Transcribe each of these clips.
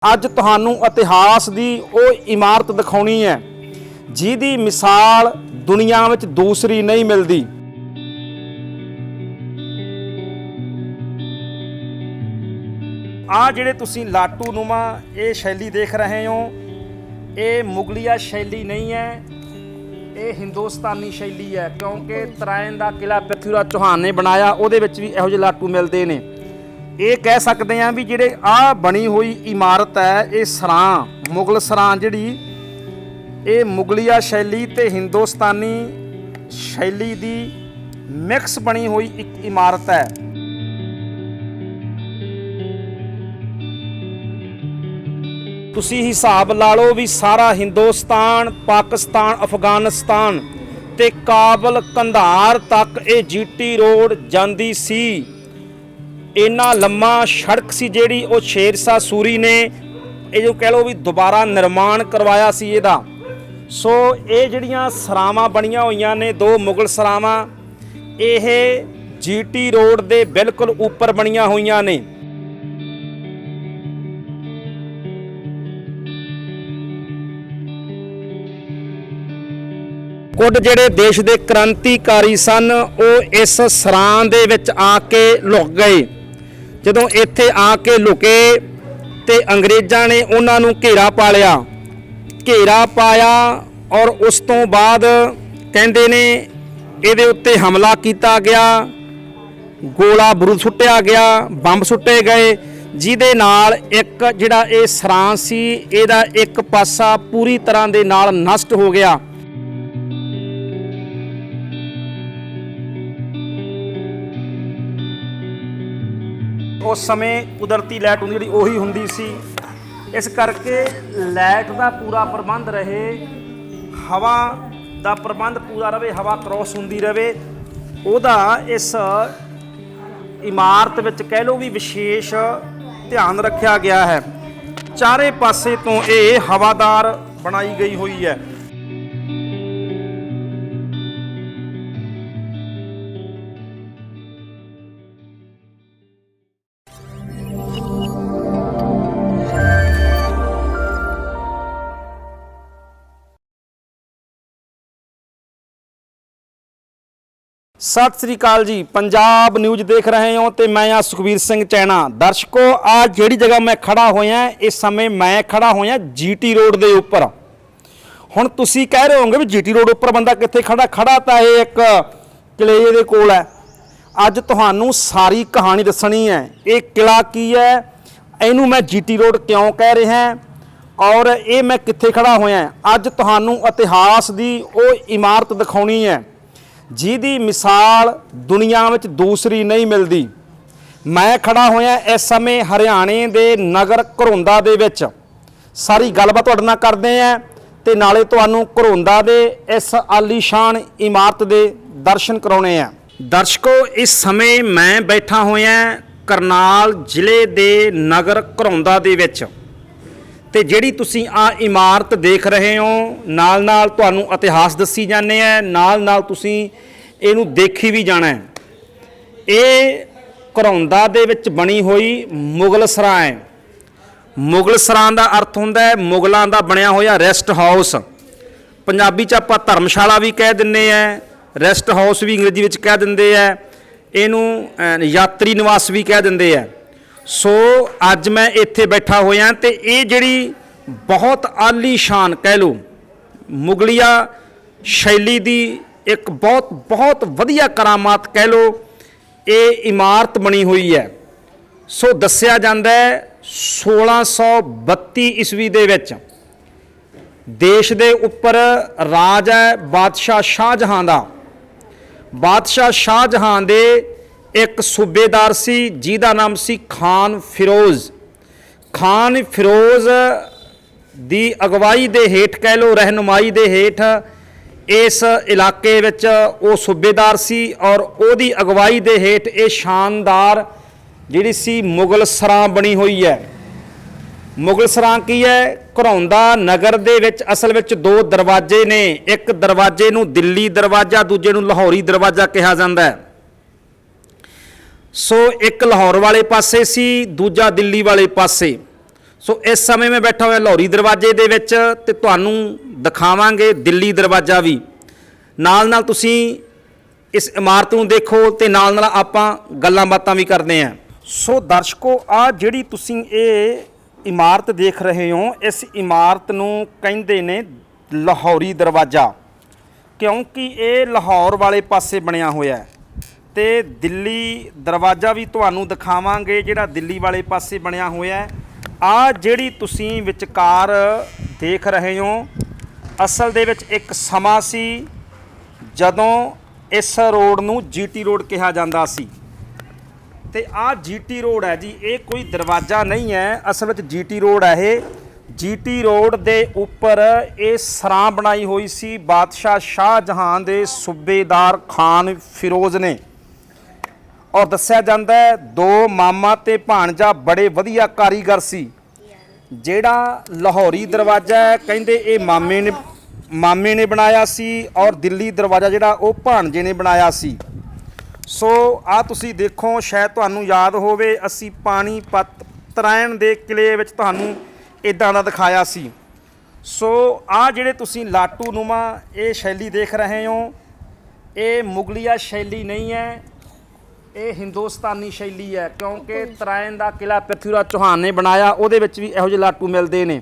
ਅੱਜ ਤੁਹਾਨੂੰ ਇਤਿਹਾਸ ਦੀ ਉਹ ਇਮਾਰਤ ਦਿਖਾਉਣੀ ਹੈ ਜਿਹਦੀ ਮਿਸਾਲ ਦੁਨੀਆ ਵਿੱਚ ਦੂਸਰੀ ਨਹੀਂ ਮਿਲਦੀ। ਆ ਜਿਹੜੇ ਤੁਸੀਂ ਲਾਟੂਨੁਮਾ ਇਹ ਸ਼ੈਲੀ ਦੇਖ ਰਹੇ ਹੋ, ਇਹ ਮੁਗਲਿਆ ਸ਼ੈਲੀ नहीं है, ਇਹ ਹਿੰਦੁਸਤਾਨੀ ਸ਼ੈਲੀ ਹੈ। ਕਿਉਂਕਿ ਤਰਾਇਨ ਦਾ ਕਿਲਾ ਪ੍ਰਿਥਵੀਰਾਜ ਚੌਹਾਨ ਨੇ ਬਣਾਇਆ, ਉਹਦੇ ਵਿੱਚ ਵੀ ਇਹੋ ਜਿਹੇ ਲਾਟੂ ਮਿਲਦੇ ਨੇ। ਇਹ ਕਹਿ ਸਕਦੇ ਹਾਂ ਵੀ ਜਿਹੜੇ ਆ ਬਣੀ ਹੋਈ ਇਮਾਰਤ ਹੈ, ਇਹ ਸਰਾਂ ਮੁਗਲ ਸਰਾਂ ਜਿਹੜੀ ਇਹ ਮੁਗਲਿਆ ਸ਼ੈਲੀ ਤੇ ਹਿੰਦੁਸਤਾਨੀ ਸ਼ੈਲੀ ਦੀ ਮਿਕਸ ਬਣੀ ਹੋਈ ਇੱਕ ਇਮਾਰਤ ਹੈ। ਤੁਸੀਂ ਹਿਸਾਬ ਲਾ ਲਓ ਵੀ ਸਾਰਾ ਹਿੰਦੁਸਤਾਨ, ਪਾਕਿਸਤਾਨ, ਅਫਗਾਨਿਸਤਾਨ ਤੇ ਕਾਬਲ ਕੰਧਾਰ ਤੱਕ ਇਹ ਜੀਟੀ ਰੋਡ ਜਾਂਦੀ ਸੀ। ਇੰਨਾ ਲੰਮਾ ਸੜਕ ਸੀ ਜਿਹੜੀ ਉਹ ਸ਼ੇਰਸ਼ਾਹ ਸੂਰੀ ਨੇ ਇਹ ਜੋ ਕਹਿ ਲਓ ਵੀ ਦੁਬਾਰਾ ਨਿਰਮਾਣ ਕਰਵਾਇਆ ਸੀ ਇਹਦਾ। ਸੋ ਇਹ ਜਿਹੜੀਆਂ ਸਰਾਵਾਂ ਬਣੀਆਂ ਹੋਈਆਂ ਨੇ, ਦੋ ਮੁਗਲ ਸਰਾਵਾਂ, ਇਹ ਜੀਟੀ ਰੋਡ ਦੇ ਬਿਲਕੁਲ ਉੱਪਰ ਬਣੀਆਂ ਹੋਈਆਂ ਨੇ। ਕੁਝ ਜਿਹੜੇ ਦੇਸ਼ ਦੇ ਕ੍ਰਾਂਤੀਕਾਰੀ ਸਨ ਉਹ ਇਸ ਸਰਾਂ ਦੇ ਵਿੱਚ ਆ ਕੇ ਲੁਕ ਗਏ। ਜਦੋਂ ਇੱਥੇ ਆ ਕੇ ਲੁਕੇ ਤੇ ਅੰਗਰੇਜ਼ਾਂ ਨੇ ਉਹਨਾਂ ਨੂੰ ਘੇਰਾ ਪਾ ਲਿਆ, ਘੇਰਾ ਪਾਇਆ ਔਰ ਉਸ ਤੋਂ ਬਾਅਦ ਕਹਿੰਦੇ ਨੇ ਇਹਦੇ ਉੱਤੇ ਹਮਲਾ ਕੀਤਾ ਗਿਆ, ਗੋਲਾ ਬਰੂਦ ਸੁੱਟਿਆ ਗਿਆ, ਬੰਬ ਸੁੱਟੇ ਗਏ, ਜਿਹਦੇ ਨਾਲ ਇੱਕ ਜਿਹੜਾ ਇਹ ਸਰਾਂ ਸੀ ਇਹਦਾ ਇੱਕ ਪਾਸਾ ਪੂਰੀ ਤਰ੍ਹਾਂ ਦੇ ਨਾਲ ਨਸ਼ਟ ਹੋ ਗਿਆ। उस समय कुदरती लाइट होंदी उही हुंदी सी, इस करके लाइट का पूरा प्रबंध रहे, हवा का प्रबंध पूरा रहे, हवा क्रॉस होंदी रहे। उहदा इस इमारत विच कह लो भी विशेष ध्यान रखा गया है। चारे पासे तो ये हवादार बनाई गई हुई है। सत श्री अकाल जी, पंजाब न्यूज़ देख रहे हो तो मैं हाँ सुखबीर सिंह चैना। दर्शकों, आ जिहड़ी जगह मैं खड़ा होया इस समय मैं खड़ा होया जीटी रोड के उपर। हुण तुसीं कह रहे होंगे भी जीटी रोड उपर बंदा कित्थे खड़ा, खड़ा तो ये एक किले दे कोल है। अज तुहानूं सारी कहानी दसनी है, ये किला की है, इहनूं मैं जीटी रोड क्यों कह रहा और ये मैं कित्थे खड़ा होया। अज तुहानूं इतिहास की वो इमारत दिखाउणी है ਜਿਹਦੀ ਮਿਸਾਲ ਦੁਨੀਆ ਵਿੱਚ ਦੂਸਰੀ ਨਹੀਂ ਮਿਲਦੀ। ਮੈਂ ਖੜਾ ਹੋਇਆ ਇਸ ਸਮੇਂ ਹਰਿਆਣੇ ਦੇ ਨਗਰ ਘਰੌਂਦਾ ਦੇ ਵਿੱਚ। ਸਾਰੀ ਗੱਲਬਾਤ ਤੁਹਾਡੇ ਨਾਲ ਕਰਦੇ ਆਂ ਤੇ ਨਾਲੇ ਤੁਹਾਨੂੰ ਘਰੌਂਦਾ ਦੇ ਇਸ ਆਲੀਸ਼ਾਨ ਇਮਾਰਤ ਦੇ ਦਰਸ਼ਨ ਕਰਾਉਣੇ ਆ। ਦਰਸ਼ਕੋ, ਇਸ ਸਮੇਂ ਮੈਂ ਬੈਠਾ ਹੋਇਆ ਕਰਨਾਲ ਜ਼ਿਲ੍ਹੇ ਦੇ ਨਗਰ ਘਰੌਂਦਾ ਦੇ ਵਿੱਚ ਤੇ ਜਿਹੜੀ ਤੁਸੀਂ ਆ ਇਮਾਰਤ ਦੇਖ ਰਹੇ ਹੋ, ਨਾਲ ਨਾਲ ਤੁਹਾਨੂੰ ਇਤਿਹਾਸ ਦੱਸੀ ਜਾਂਦੇ ਆ, ਨਾਲ ਨਾਲ ਤੁਸੀਂ ਇਹਨੂੰ ਦੇਖੀ ਵੀ ਜਾਣਾ ਹੈ। ਇਹ ਘਰੌਂਦਾ ਦੇ ਵਿੱਚ ਬਣੀ ਹੋਈ ਮੁਗਲ ਸਰਾਂ ਹੈ। ਮੁਗਲ ਸਰਾਂ ਦਾ ਅਰਥ ਹੁੰਦਾ ਹੈ ਮੁਗਲਾਂ ਦਾ ਬਣਿਆ ਹੋਇਆ ਰੈਸਟ ਹਾਊਸ। ਪੰਜਾਬੀ 'ਚ ਆਪਾਂ ਧਰਮਸ਼ਾਲਾ ਵੀ ਕਹਿ ਦਿੰਦੇ ਆ, ਰੈਸਟ ਹਾਊਸ ਵੀ ਅੰਗਰੇਜ਼ੀ ਵਿੱਚ ਕਹਿ ਦਿੰਦੇ ਆ, ਇਹਨੂੰ ਯਾਤਰੀ ਨਿਵਾਸ ਵੀ ਕਹਿ ਦਿੰਦੇ ਆ। सो अज मैं इत्थे बैठा होया ते ये जिहड़ी बहुत आलीशान कह लो मुगलिया शैली दी एक बहुत बहुत वधिया करामात कह लो ये इमारत बनी हुई है। सो दस्सिया जांदा है 1632 ईस्वी दे विच देश दे उपर राज है बादशाह शाहजहां दा। बादशाह शाहजहां दे एक सूबेदार सी जिहदा नाम सी खान फिरोज़। खान फिरोज़ दी अगवाई दे हेठ कह लो रहनुमाई दे हेठ इस इलाके विच वो सूबेदार सी और ओदी अगवाई दे हेठ ये शानदार जिहड़ी सी मुगल सरां बनी हुई है। मुगल सरां की है, घरौंदा नगर दे विच असल विच दो दरवाजे ने। एक दरवाजे नूं दिल्ली दरवाजा, दूजे नूं लाहौरी दरवाजा कहा जाता है। सो एक लाहौर वाले पासे सी, दूजा दिल्ली वाले पासे। सो इस समय मैं बैठा हुआ लाहौरी दरवाजे ਦੇ ਵਿੱਚ ਤੇ ਤੁਹਾਨੂੰ ਦਿਖਾਵਾਂਗੇ ਦਿੱਲੀ ਦਰਵਾਜ਼ਾ ਵੀ। ਨਾਲ ਤੁਸੀਂ इस इमारत ਨੂੰ ਦੇਖੋ ਤੇ ਨਾਲ ਆਪਾਂ ਗੱਲਾਂ ਬਾਤਾਂ ਵੀ ਕਰਦੇ ਆਂ। सो दर्शकों आ ਜਿਹੜੀ ਤੁਸੀਂ ਇਹ ਇਮਾਰਤ ਦੇਖ ਰਹੇ ਹੋ ਇਸ ਇਮਾਰਤ ਨੂੰ ਕਹਿੰਦੇ ਨੇ ਲਾਹੌਰੀ ਦਰਵਾਜ਼ਾ, ਕਿਉਂਕਿ ਇਹ ਲਾਹੌਰ ਵਾਲੇ ਪਾਸੇ ਬਣਿਆ ਹੋਇਆ ਹੈ। ਤੇ ਦਿੱਲੀ ਦਰਵਾਜ਼ਾ ਵੀ ਤੁਹਾਨੂੰ ਦਿਖਾਵਾਂਗੇ ਜਿਹੜਾ ਦਿੱਲੀ ਵਾਲੇ ਪਾਸੇ ਬਣਿਆ ਹੋਇਆ ਹੈ। ਆ ਜਿਹੜੀ ਤੁਸੀਂ ਵਿਚਕਾਰ ਦੇਖ ਰਹੇ ਹੋ ਅਸਲ ਦੇ ਵਿੱਚ ਇੱਕ ਸਮਾਂ ਸੀ ਜਦੋਂ ਇਸ ਰੋਡ ਨੂੰ ਜੀਟੀ ਰੋਡ ਕਿਹਾ ਜਾਂਦਾ ਸੀ। ਤੇ ਆ ਜੀਟੀ ਰੋਡ ਹੈ ਜੀ, ਇਹ ਕੋਈ ਦਰਵਾਜ਼ਾ ਨਹੀਂ ਹੈ, ਅਸਲ ਵਿੱਚ ਜੀਟੀ ਰੋਡ ਹੈ। ਇਹ ਜੀਟੀ ਰੋਡ ਦੇ ਉੱਪਰ ਇਹ ਸਰਾਂ ਬਣਾਈ ਹੋਈ ਸੀ ਬਾਦਸ਼ਾਹ ਸ਼ਾਹਜਹਾਨ ਦੇ ਸੂਬੇਦਾਰ ਖਾਨ ਫਿਰੋਜ਼ ਨੇ। ਔਰ ਦੱਸਿਆ ਜਾਂਦਾ ਹੈ ਦੋ ਮਾਮਾ ਤੇ ਭਾਣਜਾ ਬੜੇ ਵਧੀਆ ਕਾਰੀਗਰ ਸੀ। ਜਿਹੜਾ ਲਾਹੌਰੀ ਦਰਵਾਜ਼ਾ ਹੈ ਕਹਿੰਦੇ ਇਹ ਮਾਮੇ ਨੇ ਬਣਾਇਆ ਸੀ ਔਰ ਦਿੱਲੀ ਦਰਵਾਜ਼ਾ ਜਿਹੜਾ ਉਹ ਭਾਣਜੇ ਨੇ ਬਣਾਇਆ ਸੀ। ਸੋ ਆ ਤੁਸੀਂ ਦੇਖੋ, ਸ਼ਾਇਦ ਤੁਹਾਨੂੰ ਯਾਦ ਹੋਵੇ ਅਸੀਂ ਪਾਣੀਪਤ ਤਰਾਇਣ ਦੇ ਕਿਲੇ ਵਿੱਚ ਤੁਹਾਨੂੰ ਇਦਾਂ ਦਾ ਦਿਖਾਇਆ ਸੀ। ਸੋ ਆ ਜਿਹੜੇ ਤੁਸੀਂ ਲਾਟੂ ਨੂਮਾ ਇਹ ਸ਼ੈਲੀ ਦੇਖ ਰਹੇ ਹੋ ਇਹ ਮੁਗਲਿਆ ਸ਼ੈਲੀ ਨਹੀਂ ਹੈ, ਇਹ ਹਿੰਦੁਸਤਾਨੀ ਸ਼ੈਲੀ ਹੈ, ਕਿਉਂਕਿ ਤਰਾਇਣ ਦਾ ਕਿਲਾ ਪ੍ਰਿਥਵੀਰਾਜ ਚੌਹਾਨ ਨੇ ਬਣਾਇਆ, ਉਹਦੇ ਵਿੱਚ ਵੀ ਇਹੋ ਜਿਹੇ ਲਾਟੂ ਮਿਲਦੇ ਨੇ।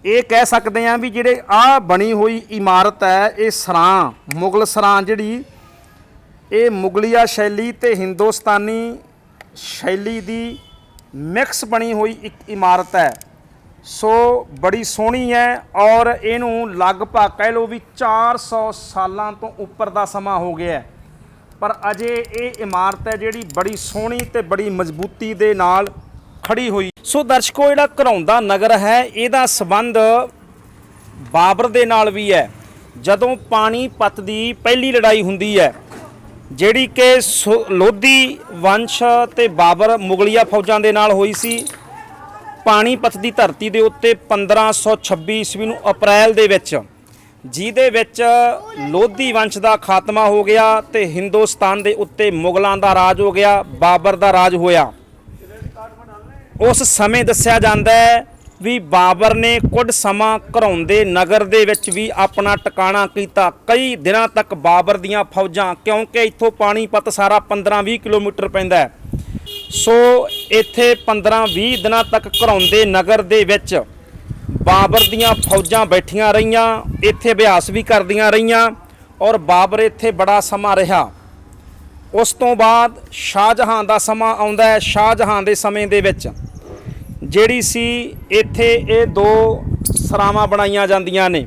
ਇਹ ਕਹਿ ਸਕਦੇ ਹਾਂ ਵੀ ਜਿਹੜੇ ਆ ਬਣੀ ਹੋਈ ਇਮਾਰਤ ਹੈ ਇਹ ਸਰਾਂ ਮੁਗਲ ਸਰਾਂ ਜਿਹੜੀ ਇਹ ਮੁਗਲਿਆ ਸ਼ੈਲੀ ਤੇ ਹਿੰਦੁਸਤਾਨੀ ਸ਼ੈਲੀ ਦੀ ਮਿਕਸ ਬਣੀ ਹੋਈ ਇੱਕ ਇਮਾਰਤ ਹੈ। ਸੋ ਬੜੀ ਸੋਹਣੀ ਹੈ ਔਰ ਇਹਨੂੰ ਲਗਭਗ ਕਹਿ ਲਓ ਵੀ 400 ਸਾਲਾਂ ਤੋਂ ਉੱਪਰ ਦਾ ਸਮਾਂ ਹੋ ਗਿਆ, ਪਰ ਅਜੇ ਇਹ ਇਮਾਰਤ ਹੈ ਜਿਹੜੀ ਬੜੀ ਸੋਹਣੀ ਤੇ ਬੜੀ ਮਜ਼ਬੂਤੀ ਦੇ ਨਾਲ ਖੜੀ ਹੋਈ। ਸੋ ਦਰਸ਼ਕੋ ਜਿਹੜਾ ਘਰੌਂਦਾ ਨਗਰ ਹੈ ਇਹਦਾ ਸੰਬੰਧ ਬਾਬਰ ਦੇ ਨਾਲ ਵੀ ਹੈ। ਜਦੋਂ ਪਾਣੀਪਤ ਦੀ ਪਹਿਲੀ ਲੜਾਈ ਹੁੰਦੀ ਹੈ ਜਿਹੜੀ ਕਿ ਲੋਧੀ ਵੰਸ਼ ਤੇ ਬਾਬਰ ਮੁਗਲੀਆ ਫੌਜਾਂ ਦੇ ਨਾਲ ਹੋਈ ਸੀ ਪਾਣੀਪਤ ਦੀ ਧਰਤੀ ਦੇ ਉੱਤੇ 1526 ਈਸਵੀ ਨੂੰ ਅਪ੍ਰੈਲ ਦੇ ਵਿੱਚ, ਜਿਹਦੇ ਵਿੱਚ ਲੋਧੀ ਵੰਸ਼ ਦਾ ਖਾਤਮਾ ਹੋ ਗਿਆ ਤੇ ਹਿੰਦੁਸਤਾਨ ਦੇ ਉੱਤੇ ਮੁਗਲਾਂ ਦਾ ਰਾਜ ਹੋ ਗਿਆ, ਬਾਬਰ ਦਾ ਰਾਜ ਹੋਇਆ। ਉਸ ਸਮੇਂ ਦੱਸਿਆ ਜਾਂਦਾ ਹੈ ਵੀ ਬਾਬਰ ਨੇ ਕੁਝ ਸਮਾਂ ਘਰੌਂਦੇ ਨਗਰ ਦੇ ਵਿੱਚ ਵੀ ਆਪਣਾ ਟਿਕਾਣਾ ਕੀਤਾ। ਕਈ ਦਿਨਾਂ ਤੱਕ ਬਾਬਰ ਦੀਆਂ ਫੌਜਾਂ, ਕਿਉਂਕਿ ਇੱਥੋਂ ਪਾਣੀਪਤ ਸਾਰਾ 15-20 ਕਿਲੋਮੀਟਰ ਪੈਂਦਾ ਹੈ, ਸੋ ਇੱਥੇ 15-20 ਦਿਨਾਂ ਤੱਕ ਘਰੌਂਦੇ ਨਗਰ ਦੇ ਵਿੱਚ ਬਾਬਰ ਦੀਆਂ ਫੌਜਾਂ ਬੈਠੀਆਂ ਰਹੀਆਂ, ਇੱਥੇ ਅਭਿਆਸ ਵੀ ਕਰਦੀਆਂ ਰਹੀਆਂ ਔਰ ਬਾਬਰ ਇੱਥੇ ਬੜਾ ਸਮਾਂ ਰਿਹਾ। ਉਸ ਤੋਂ ਬਾਅਦ ਸ਼ਾਹਜਹਾਨ ਦਾ ਸਮਾਂ ਆਉਂਦਾ ਹੈ। ਸ਼ਾਹਜਹਾਨ ਦੇ ਸਮੇਂ ਦੇ ਵਿੱਚ ਜਿਹੜੀ ਸੀ ਇੱਥੇ ਇਹ ਦੋ ਸਰਾਵਾਂ ਬਣਾਈਆਂ ਜਾਂਦੀਆਂ ਨੇ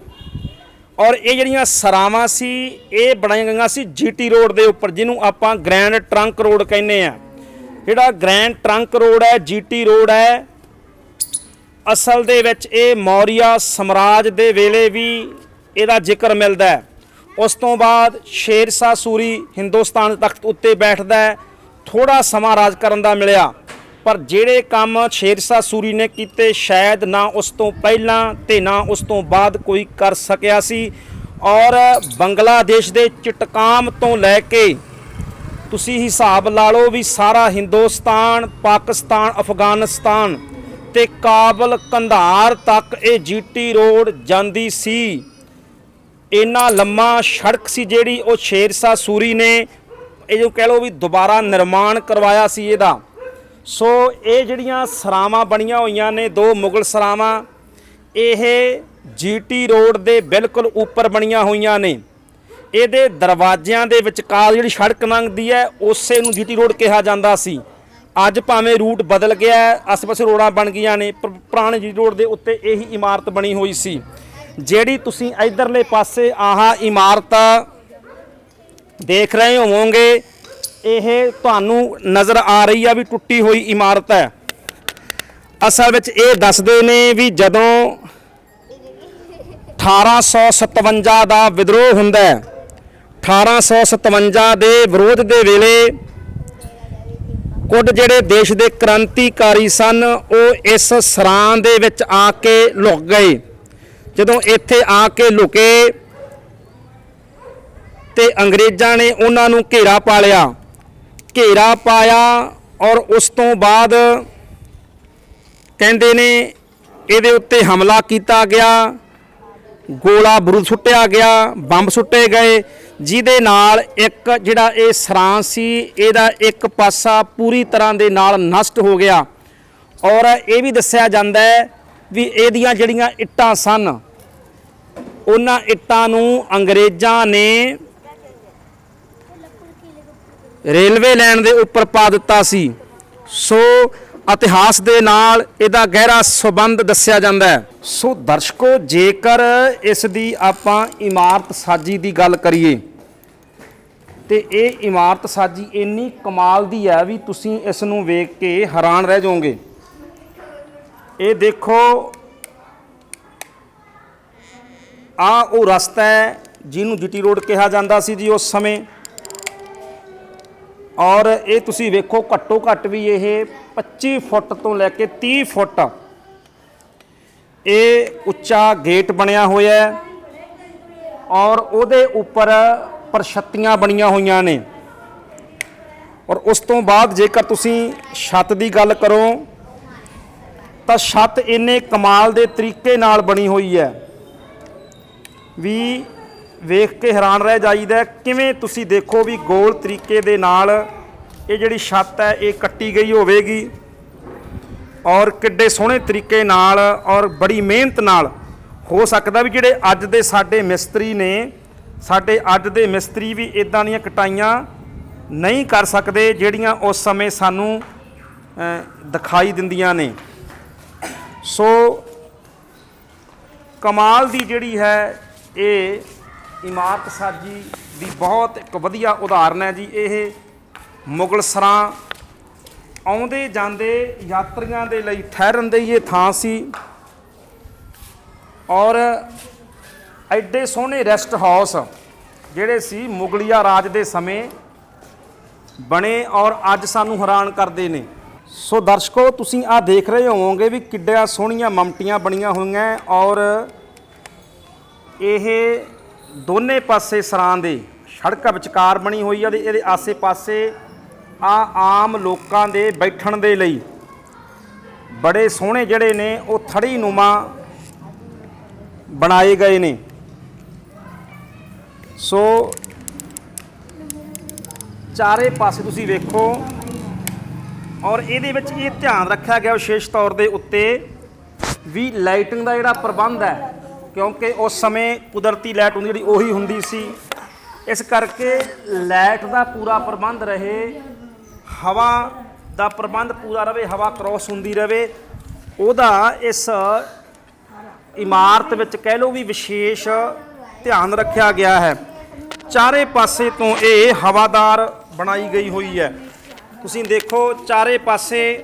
ਔਰ ਇਹ ਜਿਹੜੀਆਂ ਸਰਾਵਾਂ ਸੀ ਇਹ ਬਣਾਈਆਂ ਗਈਆਂ ਸੀ ਜੀਟੀ ਰੋਡ ਦੇ ਉੱਪਰ, ਜਿਹਨੂੰ ਆਪਾਂ ਗ੍ਰੈਂਡ ਟਰੰਕ ਰੋਡ ਕਹਿੰਦੇ ਆ। ਜਿਹੜਾ ਗ੍ਰੈਂਡ ਟਰੰਕ ਰੋਡ ਹੈ ਜੀਟੀ ਰੋਡ ਹੈ, ਅਸਲ ਦੇ ਵਿੱਚ ਇਹ ਮੌਰੀਆ ਸਮਰਾਜ ਦੇ ਵੇਲੇ ਵੀ ਇਹਦਾ ਜ਼ਿਕਰ ਮਿਲਦਾ ਹੈ। ਉਸ ਤੋਂ ਬਾਅਦ ਸ਼ੇਰ ਸ਼ਾਹ ਸੂਰੀ ਹਿੰਦੁਸਤਾਨ ਤਖਤ ਉੱਤੇ ਬੈਠਦਾ ਹੈ, ਥੋੜਾ ਸਮਾਂ ਰਾਜ ਕਰਨ ਦਾ ਮਿਲਿਆ, ਪਰ ਜਿਹੜੇ ਕੰਮ ਸ਼ੇਰ ਸ਼ਾਹ ਸੂਰੀ ਨੇ ਕੀਤੇ ਸ਼ਾਇਦ ਨਾ ਉਸ ਤੋਂ ਪਹਿਲਾਂ ਤੇ ਨਾ ਉਸ ਤੋਂ ਬਾਅਦ ਕੋਈ ਕਰ ਸਕਿਆ ਸੀ। ਔਰ ਬੰਗਲਾਦੇਸ਼ ਦੇ ਚਟਕਾਮ ਤੋਂ ਲੈ ਕੇ ਤੁਸੀਂ ਹਿਸਾਬ ਲਾ ਲਓ ਵੀ ਸਾਰਾ ਹਿੰਦੁਸਤਾਨ, ਪਾਕਿਸਤਾਨ, ਅਫਗਾਨਿਸਤਾਨ ਤੇ ਕਾਬਲ ਕੰਧਾਰ ਤੱਕ ਇਹ ਜੀਟੀ ਰੋਡ ਜਾਂਦੀ ਸੀ। ਇੰਨਾ ਲੰਮਾ ਸੜਕ ਸੀ ਜਿਹੜੀ ਉਹ ਸ਼ੇਰ ਸ਼ਾਹ ਸੂਰੀ ਨੇ ਇਹ ਜੋ ਕਹਿ ਲਓ ਵੀ ਦੁਬਾਰਾ ਨਿਰਮਾਣ ਕਰਵਾਇਆ ਸੀ ਇਹਦਾ। ਸੋ ਇਹ ਜਿਹੜੀਆਂ ਸਰਾਵਾਂ ਬਣੀਆਂ ਹੋਈਆਂ ਨੇ ਦੋ ਮੁਗਲ ਸਰਾਵਾਂ, ਇਹ ਜੀਟੀ ਰੋਡ ਦੇ ਬਿਲਕੁਲ ਉੱਪਰ ਬਣੀਆਂ ਹੋਈਆਂ ਨੇ। ਇਹਦੇ ਦਰਵਾਜ਼ਿਆਂ ਦੇ ਵਿਚਕਾਰ ਜਿਹੜੀ ਸੜਕ ਲੰਘਦੀ ਹੈ ਉਸੇ ਨੂੰ ਜੀਟੀ ਰੋਡ ਕਿਹਾ ਜਾਂਦਾ ਸੀ। ਅੱਜ ਭਾਵੇਂ ਰੂਟ ਬਦਲ ਗਿਆ, ਆਸ-ਪਾਸੇ ਰੋਡਾਂ ਬਣ ਗਈਆਂ ਨੇ, ਪਰ ਪੁਰਾਣੇ ਜੀਟੀ ਰੋਡ ਦੇ ਉੱਤੇ ਇਹੀ ਇਮਾਰਤ ਬਣੀ ਹੋਈ ਸੀ। ਜਿਹੜੀ ਤੁਸੀਂ ਇਧਰਲੇ ਪਾਸੇ ਆਹ ਇਮਾਰਤ ਦੇਖ ਰਹੇ ਹੋਵੋਗੇ ਇਹ ਤੁਹਾਨੂੰ ਨਜ਼ਰ ਆ ਰਹੀ ਆ ਵੀ ਟੁੱਟੀ ਹੋਈ ਇਮਾਰਤ ਹੈ। ਅਸਲ ਵਿੱਚ ਇਹ ਦੱਸਦੇ ਨੇ ਵੀ ਜਦੋਂ 1857 ਦਾ ਵਿਦਰੋਹ ਹੁੰਦਾ ਹੈ, 1857 ਦੇ ਵਿਰੋਧ ਦੇ ਵੇਲੇ ਕੁਝ ਜਿਹੜੇ ਦੇਸ਼ ਦੇ ਕ੍ਰਾਂਤੀਕਾਰੀ ਸਨ ਉਹ ਇਸ ਸਰਾਂ ਦੇ ਵਿੱਚ ਆ ਕੇ ਲੁਕ ਗਏ। ਜਦੋਂ ਇੱਥੇ ਆ ਕੇ ਲੁਕੇ ਤੇ ਅੰਗਰੇਜ਼ਾਂ ਨੇ ਉਹਨਾਂ ਨੂੰ ਘੇਰਾ ਪਾ ਲਿਆ, ਘੇਰਾ ਪਾਇਆ ਔਰ ਉਸ ਤੋਂ ਬਾਅਦ ਕਹਿੰਦੇ ਨੇ ਇਹਦੇ ਉੱਤੇ ਹਮਲਾ ਕੀਤਾ ਗਿਆ, ਗੋਲਾ ਬਰੂਦ ਸੁੱਟਿਆ ਗਿਆ, ਬੰਬ ਸੁੱਟੇ ਗਏ, ਜਿਹਦੇ ਨਾਲ ਇੱਕ ਜਿਹੜਾ ਇਹ ਸਰਾਂ ਸੀ ਇਹਦਾ ਇੱਕ ਪਾਸਾ ਪੂਰੀ ਤਰ੍ਹਾਂ ਦੇ ਨਾਲ ਨਸ਼ਟ ਹੋ ਗਿਆ। ਔਰ ਇਹ ਵੀ ਦੱਸਿਆ ਜਾਂਦਾ ਹੈ ਵੀ ਇਹਦੀਆਂ ਜਿਹੜੀਆਂ ਇੱਟਾਂ ਸਨ ਉਹਨਾਂ ਇੱਟਾਂ ਨੂੰ ਅੰਗਰੇਜ਼ਾਂ ਨੇ ਰੇਲਵੇ ਲਾਈਨ ਦੇ ਉੱਪਰ ਪਾ ਦਿੱਤਾ ਸੀ। ਸੋ ਇਤਿਹਾਸ ਦੇ ਨਾਲ ਇਹਦਾ ਗਹਿਰਾ ਸੰਬੰਧ ਦੱਸਿਆ ਜਾਂਦਾ ਹੈ। ਸੋ ਦਰਸ਼ਕੋ, ਜੇਕਰ ਇਸ ਦੀ ਆਪਾਂ ਇਮਾਰਤ ਸਾਜੀ ਦੀ ਗੱਲ ਕਰੀਏ ਤੇ ਇਹ ਇਮਾਰਤ ਸਾਜੀ ਇੰਨੀ ਕਮਾਲ ਦੀ ਹੈ ਵੀ ਤੁਸੀਂ ਇਸ ਨੂੰ ਵੇਖ ਕੇ ਹੈਰਾਨ ਰਹਿ ਜਾਓਗੇ। ਇਹ ਦੇਖੋ, ਆ ਉਹ ਰਸਤਾ ਹੈ ਜਿਹਨੂੰ ਜੀਟੀ ਰੋਡ ਕਿਹਾ ਜਾਂਦਾ ਸੀ ਜੀ ਉਸ ਸਮੇਂ। ਔਰ ਇਹ ਤੁਸੀਂ ਵੇਖੋ, ਘੱਟੋ ਘੱਟ ਵੀ ਇਹ 25 ਫੁੱਟ ਤੋਂ ਲੈ ਕੇ 30 ਫੁੱਟ ਇਹ ਉੱਚਾ ਗੇਟ ਬਣਿਆ ਹੋਇਆ ਹੈ ਔਰ ਉਹਦੇ ਉੱਪਰ ਪ੍ਰਛੱਤੀਆਂ ਬਣੀਆਂ ਹੋਈਆਂ ਨੇ। ਔਰ ਉਸ ਤੋਂ ਬਾਅਦ ਜੇਕਰ ਤੁਸੀਂ ਛੱਤ ਦੀ ਗੱਲ ਕਰੋ ਤਾਂ ਛੱਤ ਇੰਨੇ ਕਮਾਲ ਦੇ ਤਰੀਕੇ ਨਾਲ ਬਣੀ ਹੋਈ ਹੈ ਵੀ ਵੇਖ ਕੇ ਹੈਰਾਨ ਰਹਿ ਜਾਈਦਾ। ਕਿਵੇਂ ਤੁਸੀਂ ਦੇਖੋ ਵੀ ਗੋਲ ਤਰੀਕੇ ਦੇ ਨਾਲ ਇਹ ਜਿਹੜੀ ਛੱਤ ਹੈ ਇਹ ਕੱਟੀ ਗਈ ਹੋਵੇਗੀ ਔਰ ਕਿੱਡੇ ਸੋਹਣੇ ਤਰੀਕੇ ਨਾਲ ਔਰ ਬੜੀ ਮਿਹਨਤ ਨਾਲ। ਹੋ ਸਕਦਾ ਵੀ ਜਿਹੜੇ ਅੱਜ ਦੇ ਸਾਡੇ ਮਿਸਤਰੀ ਨੇ, ਸਾਡੇ ਅੱਜ ਦੇ ਮਿਸਤਰੀ ਵੀ ਇਦਾਂ ਦੀਆਂ ਕਟਾਈਆਂ ਨਹੀਂ ਕਰ ਸਕਦੇ ਜਿਹੜੀਆਂ ਉਸ ਸਮੇਂ ਸਾਨੂੰ ਦਿਖਾਈ ਦਿੰਦੀਆਂ ਨੇ। ਸੋ ਕਮਾਲ ਦੀ ਜਿਹੜੀ ਹੈ ਇਹ ਇਮਾਰਤ ਸਾਜੀ ਦੀ ਬਹੁਤ ਇੱਕ ਵਧੀਆ ਉਦਾਹਰਨ ਹੈ ਜੀ। ਇਹ ਮੁਗਲ ਸਰਾਂ ਆਉਂਦੇ ਜਾਂਦੇ ਯਾਤਰੀਆਂ ਦੇ ਲਈ ਠਹਿਰਨ ਦੀ ਇਹ ਥਾਂ ਸੀ ਔਰ ਐਡੇ ਸੋਹਣੇ ਰੈਸਟ ਹਾਊਸ ਜਿਹੜੇ ਸੀ ਮੁਗਲਿਆ ਰਾਜ ਦੇ ਸਮੇਂ ਬਣੇ ਔਰ ਅੱਜ ਸਾਨੂੰ ਹੈਰਾਨ ਕਰਦੇ ਨੇ। ਸੋ ਦਰਸ਼ਕੋ, ਤੁਸੀਂ ਆਹ ਦੇਖ ਰਹੇ ਹੋਵੋਗੇ ਵੀ ਕਿੱਡੀਆਂ ਸੋਹਣੀਆਂ ਮਮਟੀਆਂ ਬਣੀਆਂ ਹੋਈਆਂ ਔਰ ਇਹ ਦੋਨੇ ਪਾਸੇ ਸਰਾਂ ਦੇ ਸੜਕ ਵਿਚਕਾਰ ਬਣੀ ਹੋਈ ਆ ਤੇ ਇਹਦੇ ਆਸੇ-ਪਾਸੇ ਆਮ ਲੋਕਾਂ ਦੇ ਬੈਠਣ ਦੇ ਲਈ ਬੜੇ ਸੋਹਣੇ ਜਿਹੜੇ ਨੇ ਉਹ ਥੜੀ ਨੁਮਾ ਬਣਾਏ ਗਏ ਨੇ। ਸੋ ਚਾਰੇ ਪਾਸੇ ਤੁਸੀਂ ਵੇਖੋ ਔਰ ਇਹਦੇ ਵਿੱਚ ਇਹ ਧਿਆਨ ਰੱਖਿਆ ਗਿਆ ਵਿਸ਼ੇਸ਼ ਤੌਰ ਦੇ ਉੱਤੇ ਵੀ ਲਾਈਟਿੰਗ ਦਾ ਜਿਹੜਾ ਪ੍ਰਬੰਧ ਹੈ, ਕਿਉਂਕਿ ਉਸ ਸਮੇਂ ਕੁਦਰਤੀ ਲਾਈਟ ਹੁੰਦੀ ਜਿਹੜੀ ਉਹੀ ਹੁੰਦੀ ਸੀ, ਇਸ ਕਰਕੇ ਲਾਈਟ ਦਾ ਪੂਰਾ ਪ੍ਰਬੰਧ ਰਹੇ, ਹਵਾ ਦਾ ਪ੍ਰਬੰਧ ਪੂਰਾ ਰਹੇ, ਹਵਾ ਕ੍ਰੋਸ ਹੁੰਦੀ ਰਹੇ, ਉਹਦਾ ਇਸ ਇਮਾਰਤ ਵਿੱਚ ਕਹਿ ਲਓ ਵੀ ਵਿਸ਼ੇਸ਼ ਧਿਆਨ ਰੱਖਿਆ ਗਿਆ ਹੈ। ਚਾਰੇ ਪਾਸੇ ਤੋਂ ਇਹ ਹਵਾਦਾਰ ਬਣਾਈ ਗਈ ਹੋਈ ਹੈ। ਤੁਸੀਂ ਦੇਖੋ ਚਾਰੇ ਪਾਸੇ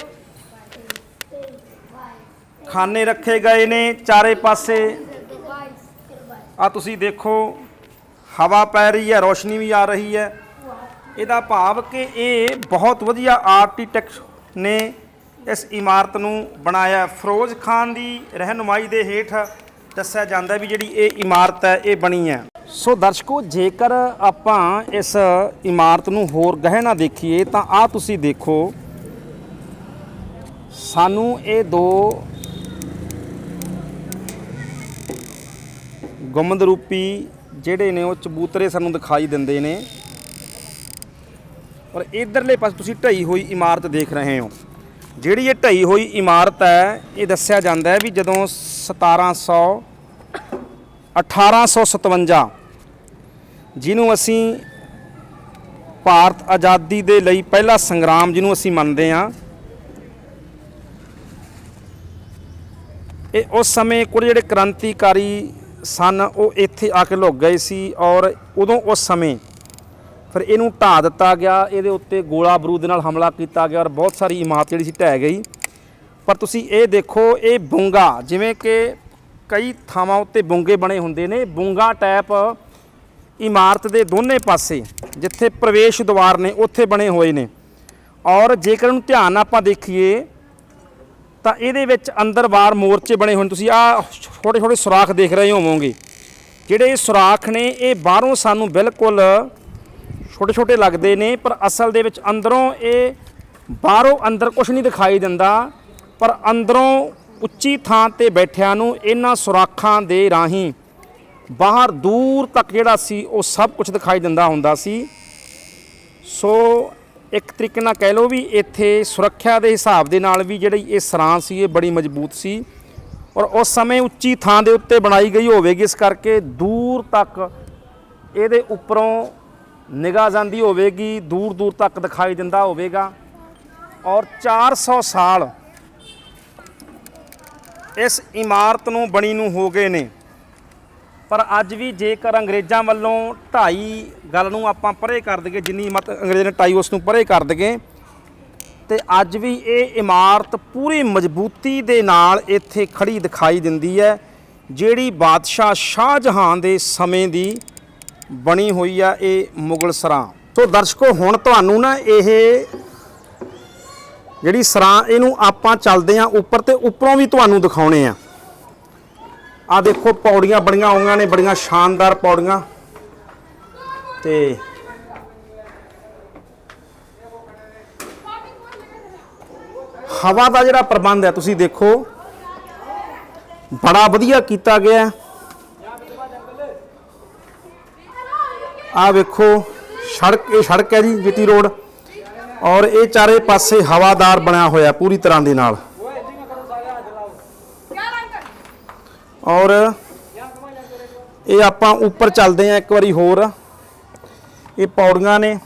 ਖਾਨੇ ਰੱਖੇ ਗਏ ਨੇ, ਚਾਰੇ ਪਾਸੇ ਆ ਤੁਸੀਂ ਦੇਖੋ ਹਵਾ ਪੈ ਰਹੀ ਹੈ, ਰੋਸ਼ਨੀ ਵੀ ਆ ਰਹੀ ਹੈ। ਇਹਦਾ ਭਾਵ ਕਿ ਇਹ ਬਹੁਤ ਵਧੀਆ ਆਰਕੀਟੈਕਟ ਨੇ ਇਸ ਇਮਾਰਤ ਨੂੰ ਬਣਾਇਆ। ਫਿਰੋਜ਼ ਖਾਨ ਦੀ ਰਹਿਨੁਮਾਈ ਦੇ ਹੇਠ ਦੱਸਿਆ ਜਾਂਦਾ ਵੀ ਜਿਹੜੀ ਇਹ ਇਮਾਰਤ ਹੈ ਇਹ ਬਣੀ ਹੈ। ਸੋ ਦਰਸ਼ਕੋ, ਜੇਕਰ ਆਪਾਂ ਇਸ ਇਮਾਰਤ ਨੂੰ ਹੋਰ ਗਹਿਣਾ ਦੇਖੀਏ ਤਾਂ ਆਹ ਤੁਸੀਂ ਦੇਖੋ, ਸਾਨੂੰ ਇਹ ਦੋ ਗੁੰਮਦ ਰੂਪੀ ਜਿਹੜੇ ਨੇ ਉਹ ਚਬੂਤਰੇ ਸਾਨੂੰ ਦਿਖਾਈ ਦਿੰਦੇ ਨੇ ਔਰ ਇਧਰਲੇ ਪਾਸੇ ਤੁਸੀਂ ਢਈ ਹੋਈ ਇਮਾਰਤ ਦੇਖ ਰਹੇ ਹੋ। ਜਿਹੜੀ ਇਹ ਢਈ ਹੋਈ ਇਮਾਰਤ ਹੈ ਇਹ ਦੱਸਿਆ ਜਾਂਦਾ ਹੈ ਵੀ ਜਦੋਂ 1857 ਜਿਹਨੂੰ ਅਸੀਂ ਭਾਰਤ ਆਜ਼ਾਦੀ ਦੇ ਲਈ ਪਹਿਲਾ ਸੰਗਰਾਮ ਜਿਹਨੂੰ ਅਸੀਂ ਮੰਨਦੇ ਹਾਂ, ਇਹ ਉਸ ਸਮੇਂ ਕੁਝ ਜਿਹੜੇ ਕ੍ਰਾਂਤੀਕਾਰੀ ਸਨ ਉਹ ਇੱਥੇ ਆ ਕੇ ਲੁਕ ਗਏ ਸੀ ਔਰ ਉਦੋਂ ਉਸ ਸਮੇਂ ਫਿਰ ਇਹਨੂੰ ਢਾਹ ਦਿੱਤਾ ਗਿਆ, ਇਹਦੇ ਉੱਤੇ ਗੋਲਾ ਬਰੂਦ ਦੇ ਨਾਲ ਹਮਲਾ ਕੀਤਾ ਗਿਆ ਔਰ ਬਹੁਤ ਸਾਰੀ ਇਮਾਰਤ ਜਿਹੜੀ ਸੀ ਢਹਿ ਗਈ। ਪਰ ਤੁਸੀਂ ਇਹ ਦੇਖੋ, ਇਹ ਬੁੰਗਾ, ਜਿਵੇਂ ਕਿ ਕਈ ਥਾਵਾਂ ਉੱਤੇ ਬੁੰਗੇ ਬਣੇ ਹੁੰਦੇ ਨੇ, ਬੁੰਗਾ ਟਾਈਪ ਇਮਾਰਤ ਦੇ ਦੋਨੇ ਪਾਸੇ ਜਿੱਥੇ ਪ੍ਰਵੇਸ਼ ਦੁਆਰ ਨੇ ਉੱਥੇ ਬਣੇ ਹੋਏ ਨੇ। ਔਰ ਜੇਕਰ ਉਹਨੂੰ ਧਿਆਨ ਨਾਲ ਆਪਾਂ ਦੇਖੀਏ ਤਾਂ ਇਹਦੇ ਵਿੱਚ ਅੰਦਰ ਬਾਹਰ ਮੋਰਚੇ ਬਣੇ ਹੋਏ। ਤੁਸੀਂ ਆਹ ਛੋਟੇ ਛੋਟੇ ਸੁਰਾਖ ਦੇਖ ਰਹੇ ਹੋਵੋਗੇ, ਜਿਹੜੇ ਇਹ ਸੁਰਾਖ ਨੇ ਇਹ ਬਾਹਰੋਂ ਸਾਨੂੰ ਬਿਲਕੁਲ ਛੋਟੇ ਛੋਟੇ ਲੱਗਦੇ ਨੇ, ਪਰ ਅਸਲ ਦੇ ਵਿੱਚ ਅੰਦਰੋਂ ਇਹ ਬਾਹਰੋਂ ਅੰਦਰ ਕੁਝ ਨਹੀਂ ਦਿਖਾਈ ਦਿੰਦਾ, ਪਰ ਅੰਦਰੋਂ ਉੱਚੀ ਥਾਂ ਤੇ ਬੈਠਿਆਂ ਨੂੰ ਇਹਨਾਂ ਸੁਰਾਖਾਂ ਦੇ ਰਾਹੀਂ ਬਾਹਰ ਦੂਰ ਤੱਕ ਜਿਹੜਾ ਸੀ ਉਹ ਸਭ ਕੁਝ ਦਿਖਾਈ ਦਿੰਦਾ ਹੁੰਦਾ ਸੀ। ਸੋ ਇੱਕ ਤਰੀਕੇ ਨਾਲ ਕਹਿ ਲਓ ਵੀ ਇੱਥੇ ਸੁਰੱਖਿਆ ਦੇ ਹਿਸਾਬ ਦੇ ਨਾਲ ਵੀ ਜਿਹੜੀ ਇਹ ਸਰਾਂ ਸੀ ਇਹ ਬੜੀ ਮਜ਼ਬੂਤ ਸੀ ਔਰ ਉਸ ਸਮੇਂ ਉੱਚੀ ਥਾਂ ਦੇ ਉੱਤੇ ਬਣਾਈ ਗਈ ਹੋਵੇਗੀ, ਇਸ ਕਰਕੇ ਦੂਰ ਤੱਕ ਇਹਦੇ ਉੱਪਰੋਂ ਨਿਗਾਹ ਜਾਂਦੀ ਹੋਵੇਗੀ, ਦੂਰ ਦੂਰ ਤੱਕ ਦਿਖਾਈ ਦਿੰਦਾ ਹੋਵੇਗਾ। ਔਰ 400 ਸਾਲ ਇਸ ਇਮਾਰਤ ਨੂੰ ਬਣੀ ਨੂੰ ਹੋ ਗਏ ਨੇ, ਪਰ ਅੱਜ ਵੀ ਜੇਕਰ ਅੰਗਰੇਜ਼ਾਂ ਵੱਲੋਂ ਢਾਈ ਗੱਲ ਨੂੰ ਆਪਾਂ ਪਰੇ ਕਰ ਦਈਏ, ਜਿੰਨੀ ਮਤ ਅੰਗਰੇਜ਼ ਨੇ ਢਾਈ ਉਸ ਨੂੰ ਪਰੇ ਕਰ ਦਈਏ, ਤੇ ਅੱਜ ਵੀ ਇਹ ਇਮਾਰਤ ਪੂਰੀ ਮਜ਼ਬੂਤੀ ਦੇ ਨਾਲ ਇੱਥੇ ਖੜੀ ਦਿਖਾਈ ਦਿੰਦੀ ਹੈ, ਜਿਹੜੀ ਬਾਦਸ਼ਾਹ ਸ਼ਾਹਜਹਾਨ ਦੇ ਸਮੇਂ ਦੀ ਬਣੀ ਹੋਈ ਆ ਇਹ ਮੁਗਲ ਸਰਾਂ। ਸੋ ਦਰਸ਼ਕੋ, ਹੁਣ ਤੁਹਾਨੂੰ ਨਾ ਇਹ ਜਿਹੜੀ ਸਰਾਂ ਇਹਨੂੰ ਆਪਾਂ ਚੱਲਦੇ ਹਾਂ ਉੱਪਰ, ਤੇ ਉੱਪਰੋਂ ਵੀ ਤੁਹਾਨੂੰ ਦਿਖਾਉਣੇ ਆ। ਆ ਦੇਖੋ ਪੌੜੀਆਂ ਬਣੀਆਂ ਹੋਈਆਂ ਨੇ, ਬੜੀਆਂ ਸ਼ਾਨਦਾਰ ਪੌੜੀਆਂ, ਤੇ ਹਵਾ ਦਾ ਜਿਹੜਾ ਪ੍ਰਬੰਧ ਹੈ ਤੁਸੀਂ ਦੇਖੋ ਬੜਾ ਵਧੀਆ ਕੀਤਾ ਗਿਆ। ਆ ਵੇਖੋ ਸੜਕ, ਇਹ ਸੜਕ ਹੈ ਜੀ ਜੀਟੀ ਰੋਡ, ਔਰ ਇਹ ਚਾਰੇ ਪਾਸੇ ਹਵਾਦਾਰ ਬਣਿਆ ਹੋਇਆ ਪੂਰੀ ਤਰ੍ਹਾਂ ਦੇ ਨਾਲ। ਔਰ ਇਹ ਆਪਾਂ ਉੱਪਰ ਚੱਲਦੇ ਹਾਂ ਇੱਕ ਵਾਰੀ ਹੋਰ। ਇਹ ਪੌੜੀਆਂ ਨੇ,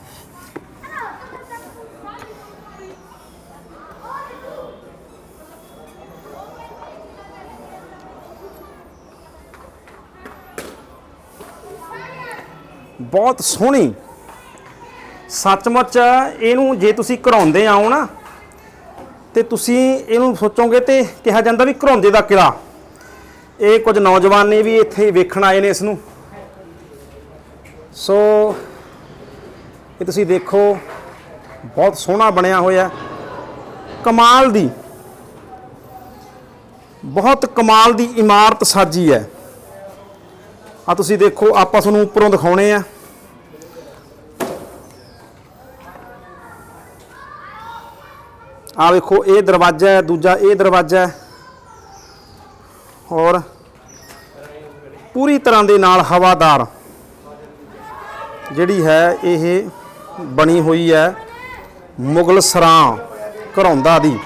ਬਹੁਤ ਸੋਹਣੀ। ਸੱਚਮੁੱਚ ਇਹਨੂੰ ਜੇ ਤੁਸੀਂ ਘਰਾਉਂਦੇ ਆਓ ਨਾ ਤੇ ਤੁਸੀਂ ਇਹਨੂੰ ਸੋਚੋਗੇ ਤੇ ਕਿਹਾ ਜਾਂਦਾ ਵੀ ਘਰਾਉਂਦੇ ਦਾ ਕਿਲਾ। ਇਹ ਕੁਝ ਨੌਜਵਾਨ ਨੇ ਵੀ ਇੱਥੇ ਵੇਖਣ ਆਏ ਨੇ ਇਸ ਨੂੰ। ਸੋ ਇਹ ਤੁਸੀਂ ਦੇਖੋ ਬਹੁਤ ਸੋਹਣਾ ਬਣਿਆ ਹੋਇਆ, ਕਮਾਲ ਦੀ, ਬਹੁਤ ਕਮਾਲ ਦੀ ਇਮਾਰਤ ਸਾਜੀ ਹੈ। ਆ ਤੁਸੀਂ ਦੇਖੋ, ਆਪਾਂ ਤੁਹਾਨੂੰ ਉੱਪਰੋਂ ਦਿਖਾਉਣੇ ਆ। ਆ ਵੇਖੋ ਇਹ ਦਰਵਾਜ਼ਾ ਹੈ, ਦੂਜਾ ਇਹ ਦਰਵਾਜ਼ਾ ਹੈ, ਔਰ ਪੂਰੀ ਤਰ੍ਹਾਂ ਦੇ ਨਾਲ ਹਵਾਦਾਰ ਜਿਹੜੀ ਹੈ ਇਹ ਬਣੀ ਹੋਈ ਹੈ ਮੁਗਲ ਸਰਾਂ ਘਰੌਂਦਾ ਦੀ।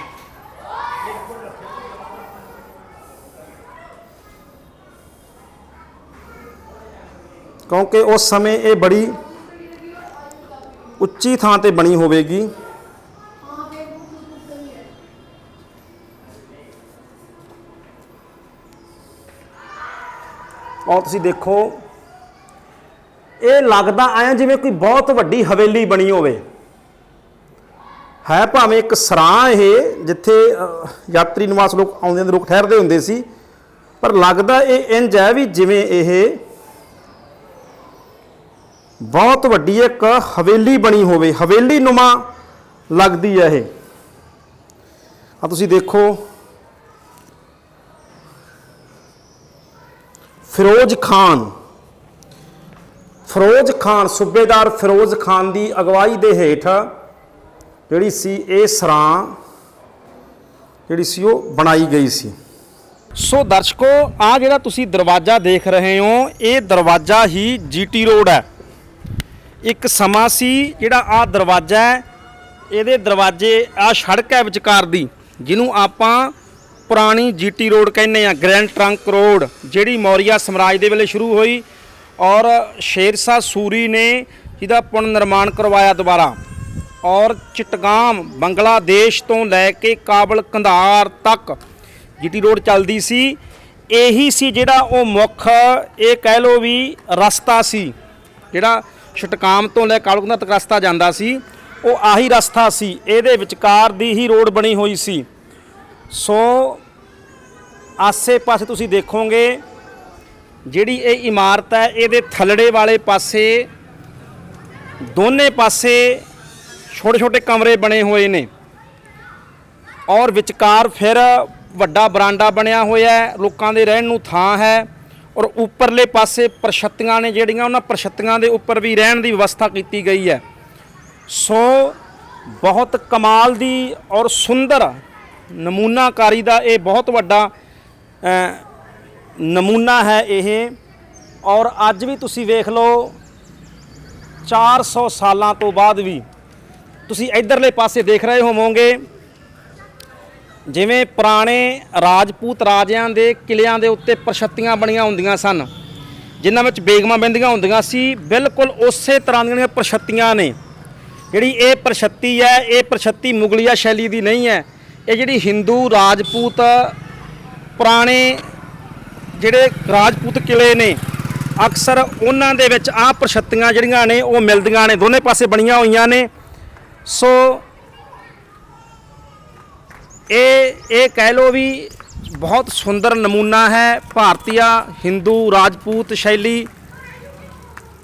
ਕਿਉਂਕਿ ਉਸ ਸਮੇਂ ਇਹ ਬੜੀ ਉੱਚੀ ਥਾਂ ਤੇ ਬਣੀ ਹੋਵੇਗੀ। ਔਰ ਤੁਸੀਂ ਦੇਖੋ, ਇਹ ਲੱਗਦਾ ਆਇਆ ਜਿਵੇਂ ਕੋਈ ਬਹੁਤ ਵੱਡੀ ਹਵੇਲੀ ਬਣੀ ਹੋਵੇ। ਹੈ ਭਾਵੇਂ ਇੱਕ ਸਰਾਂ ਇਹ, ਜਿੱਥੇ ਯਾਤਰੀ ਨਿਵਾਸ ਲੋਕ ਆਉਂਦੇ ਲੋਕ ਠਹਿਰਦੇ ਹੁੰਦੇ ਸੀ, ਪਰ ਲੱਗਦਾ ਇਹ ਇੰਜ ਹੈ ਵੀ ਜਿਵੇਂ ਇਹ ਬਹੁਤ ਵੱਡੀ ਇੱਕ ਹਵੇਲੀ ਬਣੀ ਹੋਵੇ, ਹਵੇਲੀ ਨੁਮਾ ਲੱਗਦੀ ਹੈ ਇਹ। ਆ ਤੁਸੀਂ ਦੇਖੋ, ਫਿਰੋਜ਼ ਖਾਨ ਸੂਬੇਦਾਰ ਫਿਰੋਜ਼ ਖਾਨ ਦੀ ਅਗਵਾਈ ਦੇ ਹੇਠ ਜਿਹੜੀ ਸੀ ਇਹ ਸਰਾਂ ਜਿਹੜੀ ਸੀ ਉਹ ਬਣਾਈ ਗਈ ਸੀ। ਸੋ ਦਰਸ਼ਕੋ, ਆ ਜਿਹੜਾ ਤੁਸੀਂ ਦਰਵਾਜ਼ਾ ਦੇਖ ਰਹੇ ਹੋ, ਇਹ ਦਰਵਾਜ਼ਾ ਹੀ ਜੀਟੀ ਰੋਡ ਹੈ। ਇੱਕ ਸਮਾਂ ਸੀ ਜਿਹੜਾ ਆ ਦਰਵਾਜ਼ਾ ਹੈ, ਇਹਦੇ ਦਰਵਾਜ਼ੇ ਆ ਸੜਕ ਹੈ ਵਿਚਕਾਰ ਦੀ, ਜਿਹਨੂੰ ਆਪਾਂ ਪੁਰਾਣੀ ਜੀਟੀ ਰੋਡ ਕਹਿੰਦੇ ਆ, ਗ੍ਰੈਂਡ ਟਰੰਕ ਰੋਡ, ਜਿਹੜੀ ਮੌਰੀਆ ਸਮਰਾਜ ਦੇ ਵੇਲੇ ਸ਼ੁਰੂ ਹੋਈ ਔਰ ਸ਼ੇਰਸ਼ਾਹ ਸੂਰੀ ਨੇ ਜਿਹਦਾ ਪੁਨਰ ਨਿਰਮਾਣ ਕਰਵਾਇਆ ਦੁਬਾਰਾ। ਔਰ ਚਿਟਗਾਮ ਬੰਗਲਾਦੇਸ਼ ਤੋਂ ਲੈ ਕੇ ਕਾਬਲ ਕੰਧਾਰ ਤੱਕ ਜੀਟੀ ਰੋਡ ਚੱਲਦੀ ਸੀ। ਇਹੀ ਸੀ ਜਿਹੜਾ ਉਹ ਮੁੱਖ, ਇਹ ਕਹਿ ਲਓ ਵੀ ਰਸਤਾ ਸੀ, ਜਿਹੜਾ ਚਿਟਗਾਮ ਤੋਂ ਲੈ ਕਾਬਲ ਕੰਧਾਰ ਤੱਕ ਰਸਤਾ ਜਾਂਦਾ ਸੀ, ਉਹ ਆਹੀ ਰਸਤਾ ਸੀ। ਇਹਦੇ ਵਿਚਕਾਰ ਦੀ ਹੀ ਰੋਡ ਬਣੀ ਹੋਈ ਸੀ। ਸੋ ਆਸੇ ਪਾਸੇ ਤੁਸੀਂ ਦੇਖੋਗੇ ਜਿਹੜੀ ਇਹ ਇਮਾਰਤ ਹੈ, ਇਹਦੇ ਥੱਲੜੇ ਵਾਲੇ ਪਾਸੇ ਦੋਨੇ ਪਾਸੇ ਛੋਟੇ ਛੋਟੇ ਕਮਰੇ ਬਣੇ ਹੋਏ ਨੇ, ਔਰ ਵਿਚਕਾਰ ਫਿਰ ਵੱਡਾ ਬਰਾਂਡਾ ਬਣਿਆ ਹੋਇਆ ਹੈ, ਲੋਕਾਂ ਦੇ ਰਹਿਣ ਨੂੰ ਥਾਂ ਹੈ। ਔਰ ਉੱਪਰਲੇ ਪਾਸੇ ਪ੍ਰਸ਼ਤੀਆਂ ਨੇ ਜਿਹੜੀਆਂ, ਉਹਨਾਂ ਪ੍ਰਸ਼ਤੀਆਂ ਦੇ ਉੱਪਰ ਵੀ ਰਹਿਣ ਦੀ ਵਿਵਸਥਾ ਕੀਤੀ ਗਈ ਹੈ। ਸੋ ਬਹੁਤ ਕਮਾਲ ਦੀ ਔਰ ਸੁੰਦਰ ਨਮੂਨਾਕਾਰੀ ਦਾ ਇਹ ਬਹੁਤ ਵੱਡਾ ਨਮੂਨਾ ਹੈ ਇਹ। ਔਰ ਅੱਜ ਵੀ ਤੁਸੀਂ ਵੇਖ ਲਓ 400 ਸਾਲਾਂ ਤੋਂ ਬਾਅਦ ਵੀ ਤੁਸੀਂ ਇਧਰਲੇ ਪਾਸੇ ਦੇਖ ਰਹੇ ਹੋਵੋਗੇ, ਜਿਵੇਂ ਪੁਰਾਣੇ ਰਾਜਪੂਤ ਰਾਜਿਆਂ ਦੇ ਕਿਲਿਆਂ ਦੇ ਉੱਤੇ ਪ੍ਰਸ਼ਤੀਆਂ ਬਣੀਆਂ ਹੁੰਦੀਆਂ ਸਨ, ਜਿਨ੍ਹਾਂ ਵਿੱਚ ਬੇਗਮਾਂ ਬਹਿੰਦੀਆਂ ਹੁੰਦੀਆਂ ਸੀ। ਬਿਲਕੁਲ ਉਸੇ ਤਰ੍ਹਾਂ ਦੀਆਂ ਪ੍ਰਸ਼ਤੀਆਂ ਨੇ। ਜਿਹੜੀ ਇਹ ਪ੍ਰਸ਼ਤੀ ਹੈ, ਇਹ ਪ੍ਰਸ਼ਤੀ ਮੁਗਲਿਆ ਸ਼ੈਲੀ ਦੀ ਨਹੀਂ ਹੈ। ਇਹ ਜਿਹੜੀ ਹਿੰਦੂ ਰਾਜਪੂਤ ਪੁਰਾਣੇ ਜਿਹੜੇ ਰਾਜਪੂਤ ਕਿਲੇ ਨੇ, ਅਕਸਰ ਉਹਨਾਂ ਦੇ ਵਿੱਚ ਆਹ ਪ੍ਰਸ਼ਤੀਆਂ ਜਿਹੜੀਆਂ ਨੇ ਉਹ ਮਿਲਦੀਆਂ ਨੇ, ਦੋਨੇ ਪਾਸੇ ਬਣੀਆਂ ਹੋਈਆਂ ਨੇ। ਸੋ ਇਹ ਕਹਿ ਲਓ ਵੀ ਬਹੁਤ ਸੁੰਦਰ ਨਮੂਨਾ ਹੈ ਭਾਰਤੀਆ ਹਿੰਦੂ ਰਾਜਪੂਤ ਸ਼ੈਲੀ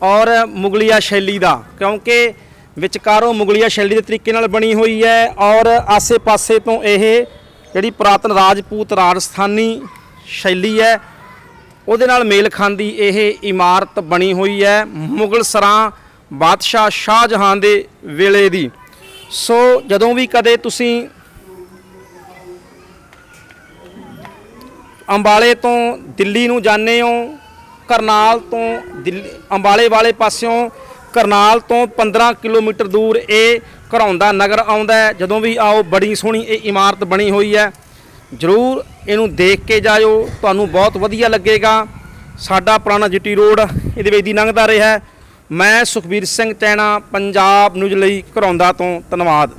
ਔਰ ਮੁਗਲਿਆ ਸ਼ੈਲੀ ਦਾ, ਕਿਉਂਕਿ ਵਿਚਕਾਰੋਂ ਮੁਗਲਿਆ ਸ਼ੈਲੀ ਦੇ ਤਰੀਕੇ ਨਾਲ ਬਣੀ ਹੋਈ ਹੈ ਔਰ ਆਸੇ-ਪਾਸੇ ਤੋਂ ਇਹ ਜਿਹੜੀ ਪੁਰਾਤਨ ਰਾਜਪੂਤ ਰਾਜਸਥਾਨੀ ਸ਼ੈਲੀ ਹੈ ਉਹਦੇ ਨਾਲ ਮੇਲ ਖਾਂਦੀ ਇਹ ਇਮਾਰਤ ਬਣੀ ਹੋਈ ਹੈ, ਮੁਗਲ ਸਰਾਂ ਬਾਦਸ਼ਾਹ ਸ਼ਾਹਜਹਾਂ ਦੇ ਵੇਲੇ ਦੀ। ਸੋ ਜਦੋਂ ਵੀ ਕਦੇ ਤੁਸੀਂ ਅੰਬਾਲੇ ਤੋਂ ਦਿੱਲੀ ਨੂੰ ਜਾਂਦੇ ਹੋ, ਕਰਨਾਲ ਤੋਂ ਅੰਬਾਲੇ ਵਾਲੇ ਪਾਸਿਓਂ ਕਰਨਾਲ ਤੋਂ 15 ਕਿਲੋਮੀਟਰ ਦੂਰ ਇਹ ਘਰੌਂਦਾ ਨਗਰ ਆਉਂਦਾ ਹੈ। ਜਦੋਂ ਵੀ ਆਓ, ਬੜੀ ਸੋਹਣੀ ਇਹ ਇਮਾਰਤ ਬਣੀ ਹੋਈ ਹੈ, ਜ਼ਰੂਰ ਇਹਨੂੰ ਦੇਖ ਕੇ ਜਾਇਓ, ਤੁਹਾਨੂੰ ਬਹੁਤ ਵਧੀਆ ਲੱਗੇਗਾ। ਸਾਡਾ ਪੁਰਾਣਾ ਜੀਟੀ ਰੋਡ ਇਹਦੇ ਵਿੱਚ ਦੀ ਲੰਘਦਾ ਰਿਹਾ। ਮੈਂ ਸੁਖਬੀਰ ਸਿੰਘ ਚੈਣਾ, ਪੰਜਾਬ ਨਿਊਜ਼ ਲਈ ਘਰੌਂਦਾ ਤੋਂ। ਧੰਨਵਾਦ।